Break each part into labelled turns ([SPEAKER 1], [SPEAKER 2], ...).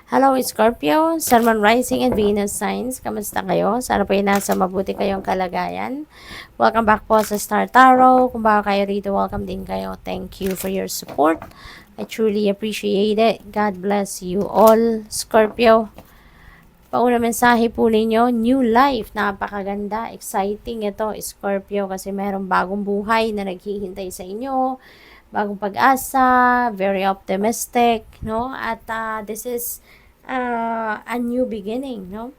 [SPEAKER 1] Hello, Scorpio, Sun, Moon, Rising, and Venus signs. Kamusta kayo? Sana po ay nasa mabuti kayong kalagayan. Welcome back po sa Star Tarot. Kung baka kayo rito, welcome din kayo. Thank you for your support. I truly appreciate it. God bless you all, Scorpio. Pauna mensahe po ninyo, new life, napakaganda, exciting ito, Scorpio, kasi merong bagong buhay na naghihintay sa inyo, bagong pag-asa, very optimistic, no? At this is a new beginning, no?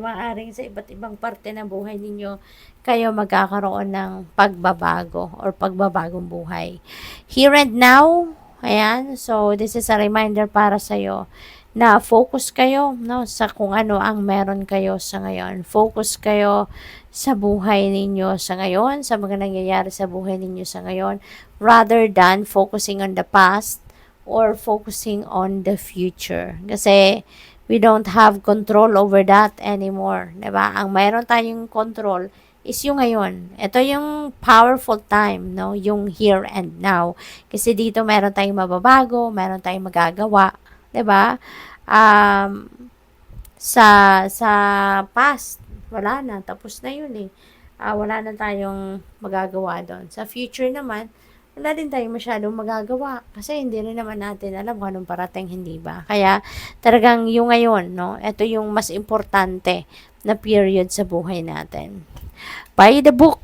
[SPEAKER 1] Maaring sa iba't ibang parte ng buhay ninyo, kayo magkakaroon ng pagbabago or pagbabagong buhay. Here and now, ayan, so this is a reminder para sa'yo na focus kayo, no, sa kung ano ang meron kayo sa ngayon. Focus kayo sa buhay ninyo sa ngayon, sa mga nangyayari sa buhay ninyo sa ngayon, rather than focusing on the past or focusing on the future. Kasi we don't have control over that anymore, 'di ba? Ang mayroon tayong control is yung ngayon. Ito yung powerful time, no? Yung here and now. Kasi dito meron tayong mababago, meron tayong magagawa, 'di ba? Um, sa past, wala na, tapos na 'yun eh. Wala na tayong magagawa doon. Sa future naman, wala din tayong masyadong magagawa kasi hindi rin naman natin alam kung anong parating, hindi ba? Kaya talagang yung ngayon, no? Ito yung mas importante na period sa buhay natin. By the book.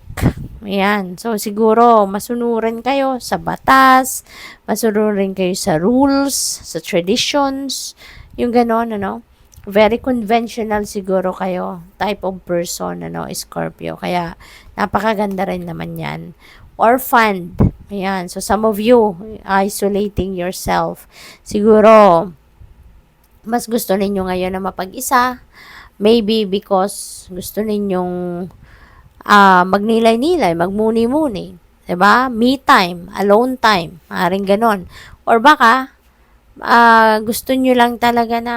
[SPEAKER 1] Ayan. So, siguro, masunurin kayo sa batas, masunurin kayo sa rules, sa traditions, yung ganon, ano? Very conventional siguro kayo, type of person, ano, Scorpio. Kaya, napakaganda rin naman yan. Orphaned. Ayan. So, some of you, isolating yourself. Siguro, mas gusto ninyo ngayon na mapag-isa. Maybe because gusto ninyong magnilay-nilay, magmuni-muni. 'Di ba? Me time, alone time, maaaring ganon. Or baka, gusto nyo lang talaga na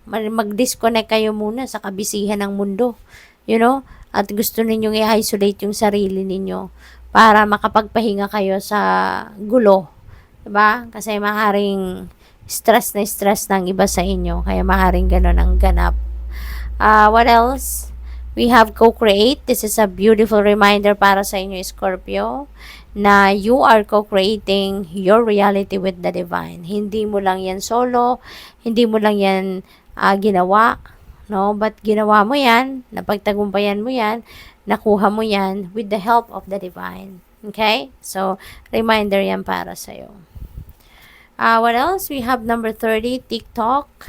[SPEAKER 1] mag-disconnect kayo muna sa kabisihan ng mundo. You know? At gusto ninyong i-isolate yung sarili ninyo para makapagpahinga kayo sa gulo. 'Di ba? Kasi maaaring stress na stress ng iba sa inyo. Kaya maaaring ganon ang ganap. What else? We have co-create. This is a beautiful reminder para sa inyo, Scorpio, na you are co-creating your reality with the divine. Hindi mo lang yan solo, hindi mo lang yan ginawa, no? But ginawa mo yan, napagtagumpayan mo yan, nakuha mo yan with the help of the divine. Okay? So, reminder yan para sa'yo. What else? We have number 30, TikTok.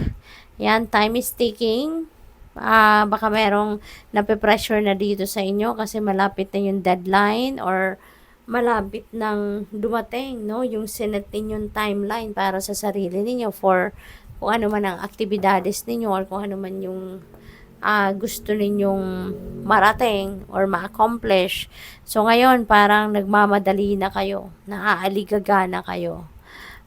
[SPEAKER 1] Yan, time is ticking. Baka merong nape-pressure na dito sa inyo kasi malapit na yung deadline or malapit nang dumating, no? Yung sinet ninyong timeline para sa sarili ninyo for kung ano man ang aktibidades ninyo or kung ano man yung gusto ninyong marating or ma-accomplish. So, ngayon, parang nagmamadali na kayo. Naaaligaga na kayo.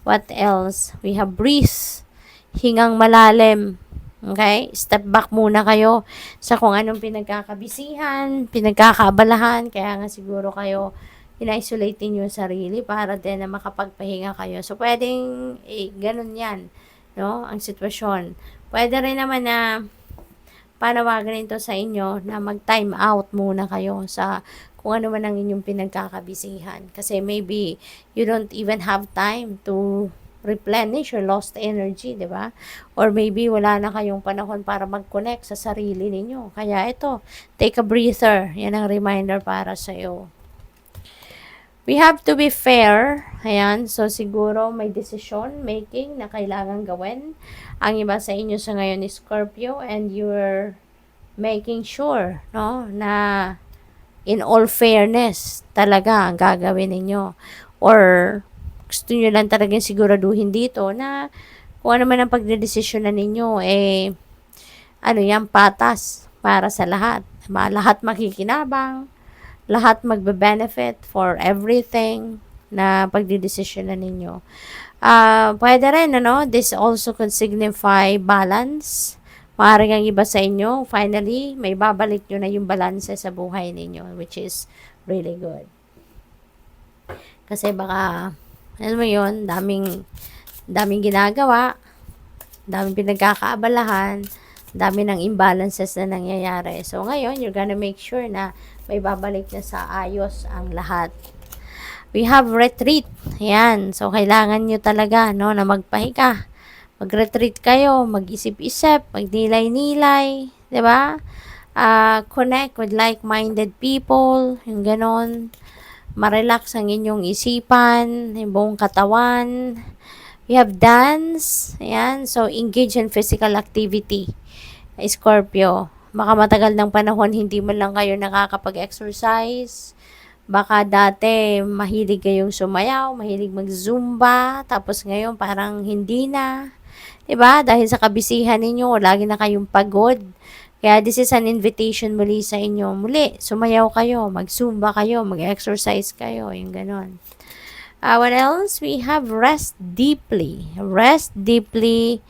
[SPEAKER 1] What else? We have breeze. Hingang malalim. Okay? Step back muna kayo sa kung anong pinagkakabisihan, pinagkakaabalahan. Kaya nga siguro kayo ina-isolate niyo yung sarili para din na makapagpahinga kayo. So, pwedeng ganun yan, no? Ang sitwasyon. Pwede rin naman na panawagan ito sa inyo na mag-time out muna kayo sa kung ano man ang inyong pinagkakabisihan. Kasi maybe you don't even have time to replenish your lost energy, di ba? Or maybe wala na kayong panahon para mag-connect sa sarili ninyo. Kaya ito, take a breather. Yan ang reminder para sa iyo. We have to be fair. Ayan, so siguro may decision making na kailangan gawin. Ang iba sa inyo sa ngayon is Scorpio and you're making sure, no, na in all fairness talaga ang gagawin ninyo. Or gusto nyo lang talagang siguraduhin dito na kung ano man ang pagdedesisyon na ninyo, ano yan, patas para sa lahat. Lahat makikinabang, lahat magbe-benefit for everything na pagdedesisyon na ninyo. Pwede rin, ano, this also can signify balance. Maaaring ang iba sa inyo, finally, may babalik nyo na yung balance sa buhay ninyo, which is really good. Kasi baka alam mo yun, daming ginagawa, daming pinagkakaabalahan, dami ng imbalances na nangyayari. So, ngayon, you're gonna make sure na may babalik na sa ayos ang lahat. We have retreat. Yan. So, kailangan nyo talaga, no, na magpahinga. Mag-retreat kayo, mag-isip-isip, magnilay-nilay, di ba? Connect with like-minded people, yung ganon. Ma-relax ang inyong isipan, yung buong katawan. We have dance. Ayan. So, engage in physical activity. Scorpio. Baka matagal ng panahon, hindi man lang kayo nakakapag-exercise. Baka dati, mahilig kayong sumayaw, mahilig mag-zumba, tapos ngayon parang hindi na. 'Di ba? Dahil sa kabisihan ninyo, lagi na kayong pagod. Kaya this is an invitation muli sa inyo. Muli, sumayaw kayo, mag-zumba kayo, mag-exercise kayo, yung ganon. What else? We have rest deeply. Rest deeply.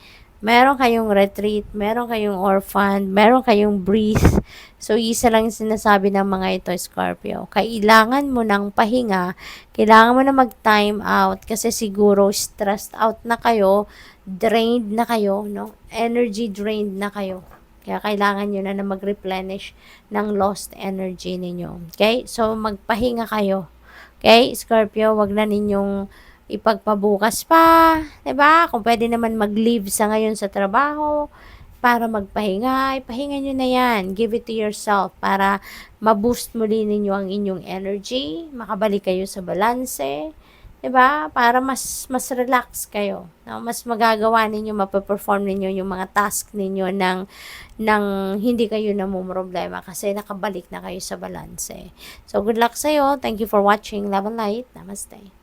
[SPEAKER 1] Meron kayong retreat, meron kayong orphan, meron kayong breathe. So, isa lang yung sinasabi ng mga ito, Scorpio. Kailangan mo ng pahinga, kailangan mo na mag-time out kasi siguro stressed out na kayo, drained na kayo, no? Energy drained na kayo. Kaya kailangan nyo na mag-replenish ng lost energy ninyo. Okay? So, magpahinga kayo. Okay, Scorpio, wag na ninyong ipagpabukas pa, 'di ba? Kung pwede naman mag-leave sa ngayon sa trabaho para magpahinga, ipahinga nyo na 'yan. Give it to yourself para ma-boost muli ninyo ang inyong energy, makabalik kayo sa balanse, 'di ba? Para mas relax kayo. No? Mas magagawa ninyo, mape-perform ninyo yung mga task ninyo ng hindi kayo namumroblema kasi nakabalik na kayo sa balanse. So, good luck sa'yo. Thank you for watching. Love and light. Namaste.